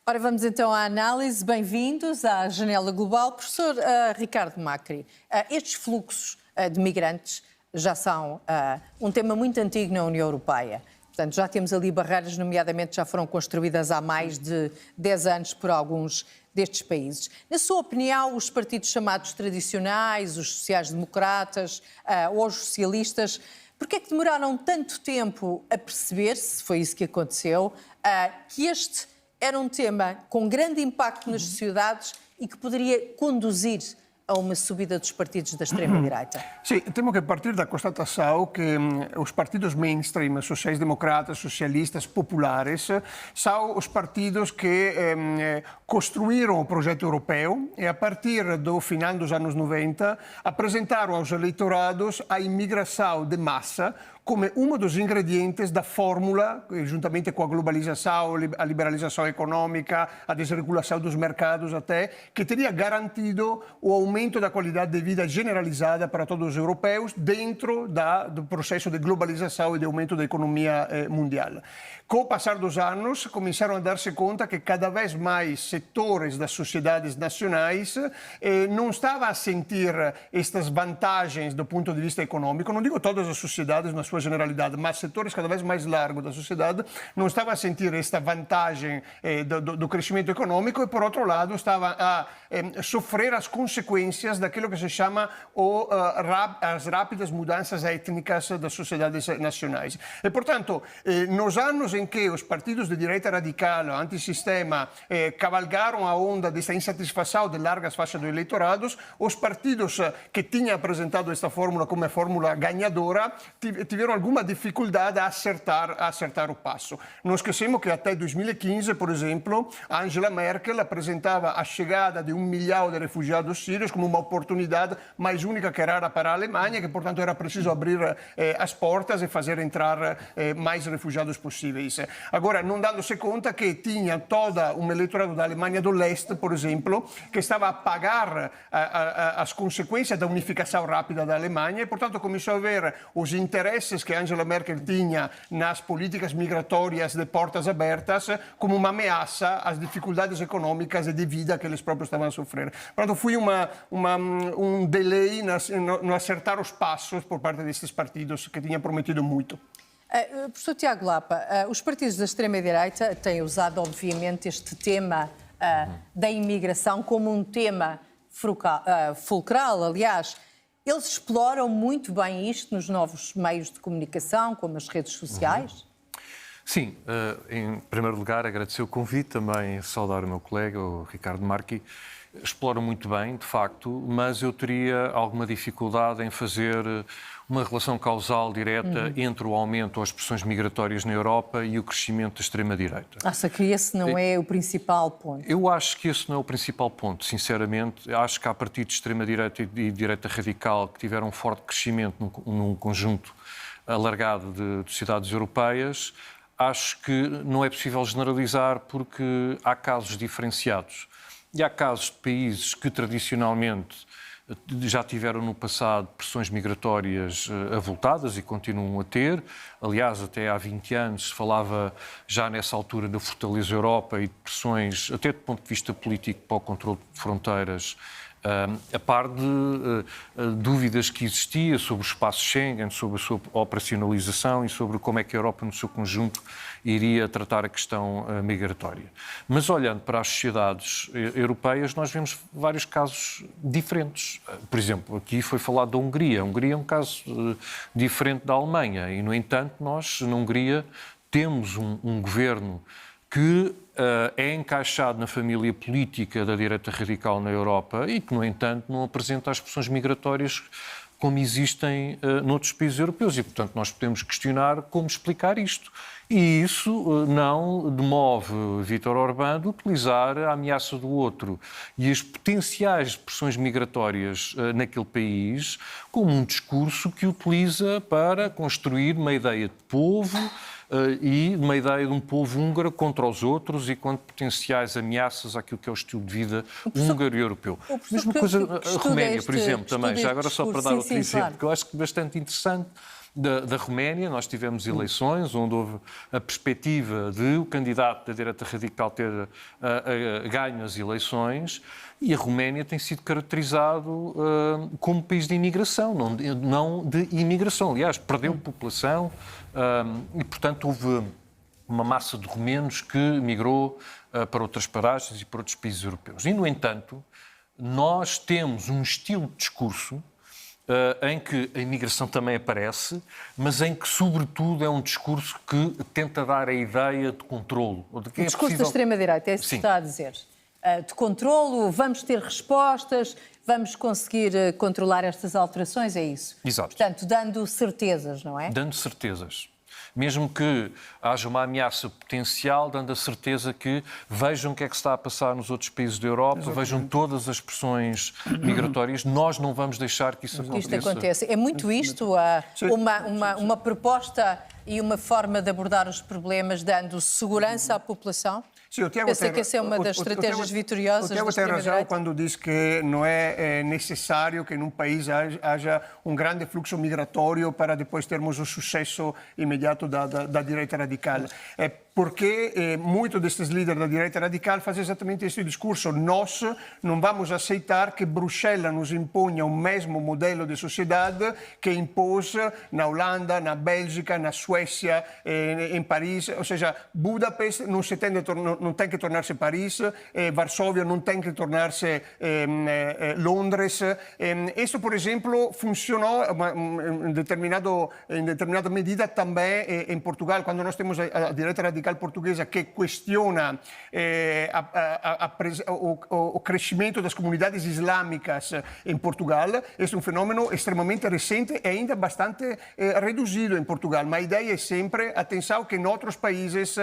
Ora, vamos então à análise. Bem-vindos à Janela Global. Professor Ricardo Macri, estes fluxos de migrantes já são um tema muito antigo na União Europeia. Portanto, já temos ali barreiras, nomeadamente já foram construídas há mais de 10 anos por alguns destes países. Na sua opinião, os partidos chamados tradicionais, os sociais-democratas ou os socialistas, por que é que demoraram tanto tempo a perceber, se foi isso que aconteceu, que este era um tema com grande impacto nas sociedades e que poderia conduzir a uma subida dos partidos da extrema-direita? Sì, temo che partire da constatação que os partidos mainstream, sociais-democratas, socialistas, populares, são os partidos que construíram o projeto europeu e, a partir do final dos anos 90, apresentaram aos eleitorados a imigração de massa come uno dos ingredientes da fórmula, juntamente com a globalização, a liberalização econômica, a desregulação dos mercados até, que teria garantido o aumento da qualidade de vida generalizada para todos os europeus dentro do processo de globalização e de aumento da economia mundial. Com o passar dos anos, começaram a dar-se conta que cada vez mais setores das sociedades nacionais não estavam a sentir estas vantagens do ponto de vista econômico. Não digo todas as sociedades na sua generalidade, mas setores cada vez mais largos da sociedade não estavam a sentir esta vantagem do crescimento econômico e, por outro lado, estavam a sofrer as consequências daquilo que se chama as rápidas mudanças étnicas das sociedades nacionais. E, portanto, nos anos em que os partidos de direita radical, antissistema, cavalgaram a onda desta insatisfação de largas faixas do eleitorado, os partidos que tinham apresentado esta fórmula como a fórmula ganhadora tiveram alguma dificuldade a acertar o passo. Não esquecemos que até 2015, por exemplo, Angela Merkel apresentava a chegada de 1 milhão de refugiados sírios como uma oportunidade mais única que rara para a Alemanha, que, portanto, era preciso abrir as portas e fazer entrar mais refugiados possíveis. Agora, não dando-se conta que tinha todo um eleitorado da Alemanha do Leste, por exemplo, que estava a pagar as consequências da unificação rápida da Alemanha e, portanto, começou a ver os interesses que Angela Merkel tinha nas políticas migratórias de portas abertas como uma ameaça às dificuldades econômicas e de vida que eles próprios estavam a sofrer. Portanto, foi um delay no acertar os passos por parte destes partidos que tinham prometido muito. Professor Tiago Lapa, os partidos da extrema-direita têm usado, obviamente, este tema da imigração como um tema fulcral, aliás. Eles exploram muito bem isto nos novos meios de comunicação, como as redes sociais? Sim, em primeiro lugar, agradecer o convite, também saudar o meu colega, o Ricardo Marchi. Exploram muito bem, de facto, mas eu teria alguma dificuldade em fazer uma relação causal direta entre o aumento das pressões migratórias na Europa e o crescimento da extrema-direita. Acha que esse não é o principal ponto? Eu acho que esse não é o principal ponto, sinceramente. Acho que há partidos de extrema-direita e direita radical que tiveram um forte crescimento num conjunto alargado de sociedades europeias. Acho que não é possível generalizar porque há casos diferenciados. E há casos de países que tradicionalmente já tiveram no passado pressões migratórias avultadas e continuam a ter. Aliás, até há 20 anos se falava já nessa altura da Fortaleza Europa e de pressões, até do ponto de vista político, para o controle de fronteiras, a par de dúvidas que existia sobre o espaço Schengen, sobre a sua operacionalização e sobre como é que a Europa, no seu conjunto, iria tratar a questão migratória. Mas, olhando para as sociedades europeias, nós vemos vários casos diferentes. Por exemplo, aqui foi falado da Hungria. A Hungria é um caso diferente da Alemanha e, no entanto, nós, na Hungria, temos um governo que é encaixado na família política da direita radical na Europa e que, no entanto, não apresenta as pressões migratórias como existem noutros países europeus. E, portanto, nós podemos questionar como explicar isto. E isso não demove Vítor Orbán de utilizar a ameaça do outro e as potenciais pressões migratórias naquele país como um discurso que utiliza para construir uma ideia de povo e uma ideia de um povo húngaro contra os outros e contra potenciais ameaças àquilo que é o estilo de vida húngaro e europeu. Mesma coisa a Roménia, por exemplo, também, já agora só para dar outro exemplo, que eu acho que é bastante interessante. da Roménia, nós tivemos eleições onde houve a perspectiva de o candidato da direita radical ter ganho as eleições, e a Roménia tem sido caracterizado como país de imigração, não de imigração. Aliás, perdeu população e, portanto, houve uma massa de romenos que migrou para outras paragens e para outros países europeus. E, no entanto, nós temos um estilo de discurso em que a imigração também aparece, mas em que, sobretudo, é um discurso que tenta dar a ideia de controlo. O discurso da extrema-direita, é isso que está a dizer. De controlo, vamos ter respostas, vamos conseguir controlar estas alterações, é isso? Exato. Portanto, dando certezas, não é? Dando certezas. Mesmo que haja uma ameaça potencial, dando a certeza que vejam o que é que está a passar nos outros países da Europa, vejam todas as pressões migratórias, nós não vamos deixar que isso aconteça. Isto acontece. É muito isto, uma proposta e uma forma de abordar os problemas dando segurança à população? Sim, Pensa que essa é uma das estratégias vitoriosas da Tiago tem razão extrema-direita? quando diz que não é necessário que num país haja um grande fluxo migratório para depois termos o sucesso imediato da direita radical. Porque muitos destes líderes da direita radical fazem exatamente este discurso. Nós não vamos aceitar que Bruxelas nos imponha o mesmo modelo de sociedade que impôs na Holanda, na Bélgica, na Suécia, em Paris. Ou seja, Budapest não tem que tornar-se Paris, Varsóvia não tem que tornar-se Londres. Isso, por exemplo, funcionou em determinada medida também em Portugal, quando nós temos a direita radical portuguesa que questiona o crescimento das comunidades islâmicas em Portugal. Este é um fenômeno extremamente recente e ainda bastante reduzido em Portugal. Mas a ideia é sempre, atenção, que em outros países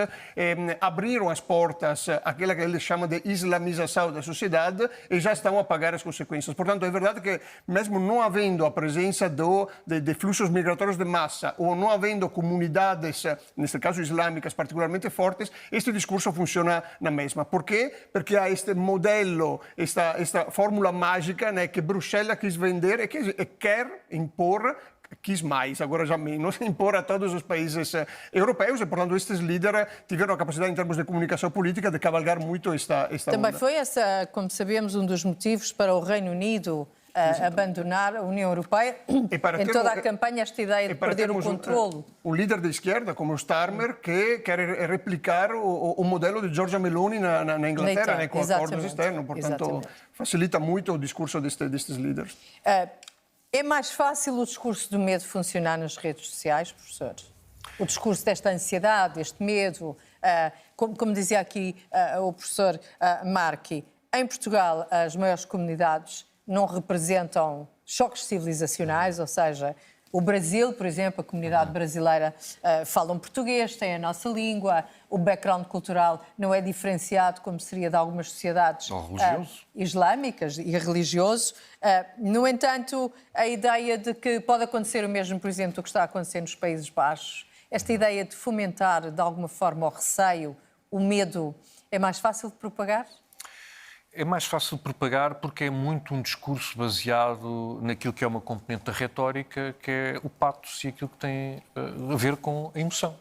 abriram as portas àquela que eles chamam de islamização da sociedade e já estão a pagar as consequências. Portanto, é verdade que mesmo não havendo a presença de fluxos migratórios de massa ou não havendo comunidades, neste caso islâmicas, particularmente fortes, este discurso funciona na mesma. Por quê? Porque há este modelo, esta fórmula mágica, né, que Bruxelas quis vender e que quer impor, quis mais, agora já menos, impor a todos os países europeus e, portanto, estes líderes tiveram a capacidade, em termos de comunicação política, de cavalgar muito esta Também onda. foi essa, como sabemos, um dos motivos para o Reino Unido abandonar a União Europeia, em toda a campanha, esta ideia de perder o controlo. Um líder de esquerda, como o Starmer, que quer replicar o modelo de Giorgia Meloni na Inglaterra, né, com acordos externos. Portanto, facilita muito o discurso destes líderes. É mais fácil o discurso do medo funcionar nas redes sociais, professor? O discurso desta ansiedade, deste medo, como dizia aqui o professor Marchi, em Portugal as maiores comunidades não representam choques civilizacionais, ou seja, o Brasil, por exemplo, a comunidade brasileira fala português, tem a nossa língua, o background cultural não é diferenciado como seria de algumas sociedades islâmicas e religioso. No entanto, a ideia de que pode acontecer o mesmo, por exemplo, do que está a acontecer nos Países Baixos, esta ideia de fomentar de alguma forma o receio, o medo, é mais fácil de propagar? É mais fácil de propagar porque é muito um discurso baseado naquilo que é uma componente da retórica, que é o patos e aquilo que tem a ver com a emoção.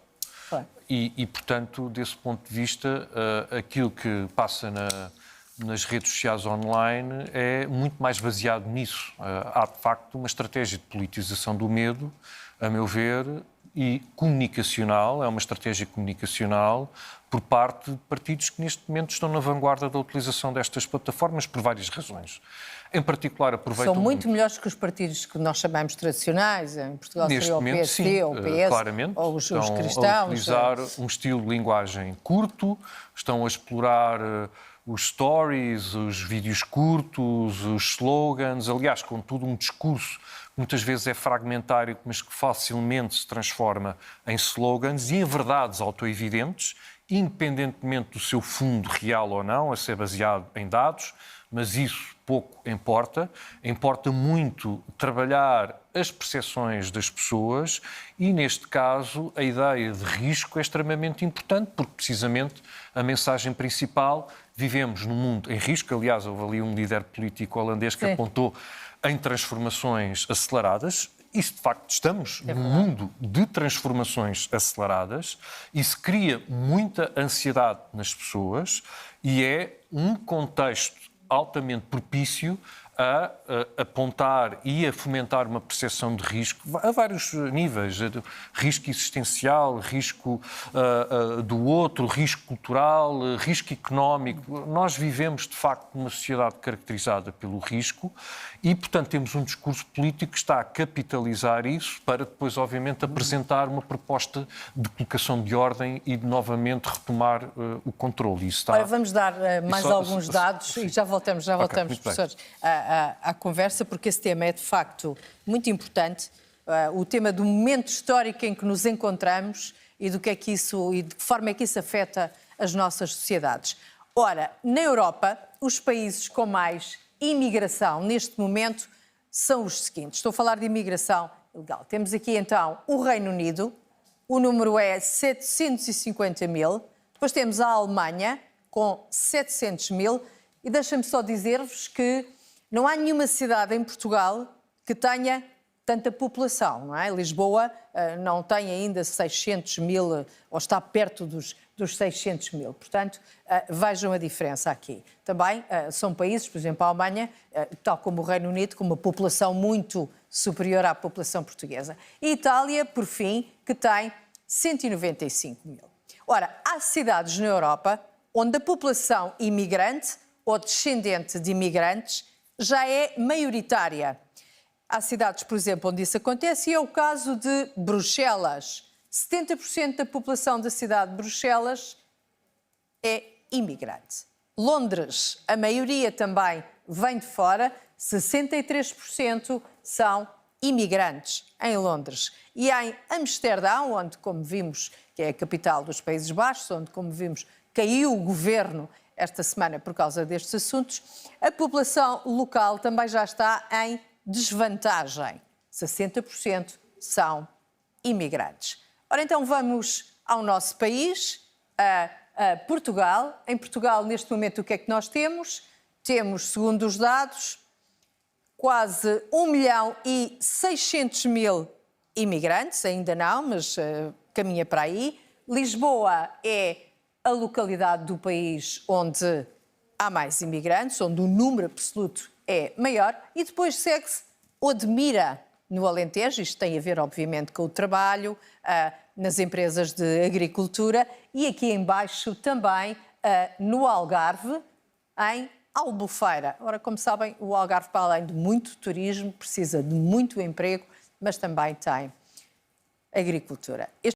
Claro. E, portanto, desse ponto de vista, aquilo que passa nas redes sociais online é muito mais baseado nisso. Há, de facto, uma estratégia de politização do medo, a meu ver, e comunicacional, é uma estratégia comunicacional por parte de partidos que neste momento estão na vanguarda da utilização destas plataformas por várias razões. Em particular, aproveitam... São muito melhores que os partidos que nós chamamos tradicionais, em Portugal neste seria o momento, PSD, sim, ou o PS, claramente, ou os estão cristãos. a utilizar um estilo de linguagem curto, estão a explorar os stories, os vídeos curtos, os slogans, aliás, com todo um discurso que muitas vezes é fragmentário, mas que facilmente se transforma em slogans e em verdades autoevidentes, independentemente do seu fundo real ou não, a ser baseado em dados, mas isso pouco importa. Importa muito trabalhar as percepções das pessoas e, neste caso, a ideia de risco é extremamente importante, porque, precisamente, a mensagem principal, vivemos num mundo em risco. Aliás, houve ali um líder político holandês que apontou em transformações aceleradas isso, de facto, estamos num mundo de transformações aceleradas, isso cria muita ansiedade nas pessoas e é um contexto altamente propício a apontar e a fomentar uma percepção de risco a vários níveis. Risco existencial, risco do outro, risco cultural, risco económico. Nós vivemos, de facto, numa sociedade caracterizada pelo risco e, portanto, temos um discurso político que está a capitalizar isso para depois, obviamente, apresentar uma proposta de colocação de ordem e de, novamente, retomar o controle. Isso está... Ora, vamos dar mais alguns dados e já voltamos, professores, à conversa, porque esse tema é, de facto, muito importante. O tema do momento histórico em que nos encontramos e do que é que isso, e de que forma é que isso afeta as nossas sociedades. Ora, na Europa, os países com mais imigração neste momento são os seguintes. Estou a falar de imigração ilegal. Temos aqui, então, o Reino Unido, o número é 750 mil. Depois temos a Alemanha, com 700 mil. E deixem-me só dizer-vos que não há nenhuma cidade em Portugal que tenha tanta população, não é? Lisboa não tem ainda 600 mil, ou está perto dos 600 mil. Portanto, vejam a diferença aqui. Também são países, por exemplo, a Alemanha, tal como o Reino Unido, com uma população muito superior à população portuguesa. E a Itália, por fim, que tem 195 mil. Ora, há cidades na Europa onde a população imigrante ou descendente de imigrantes já é maioritária. Há cidades, por exemplo, onde isso acontece e é o caso de Bruxelas. 70% da população da cidade de Bruxelas é imigrante. Londres, a maioria também vem de fora, 63% são imigrantes em Londres. E em Amsterdão, onde, como vimos, que é a capital dos Países Baixos, onde, como vimos, caiu o governo esta semana por causa destes assuntos, a população local também já está em desvantagem. 60% são imigrantes. Ora, então vamos ao nosso país, a Portugal. Em Portugal, neste momento, o que é que nós temos? Temos, segundo os dados, quase 1.600.000 imigrantes, ainda não, mas caminha para aí. Lisboa é a localidade do país onde há mais imigrantes, onde o número absoluto é maior, e depois segue-se Odmira, no Alentejo. Isto tem a ver, obviamente, com o trabalho nas empresas de agricultura, e aqui embaixo também no Algarve, em Albufeira. Ora, como sabem, o Algarve, para além de muito turismo, precisa de muito emprego, mas também tem agricultura.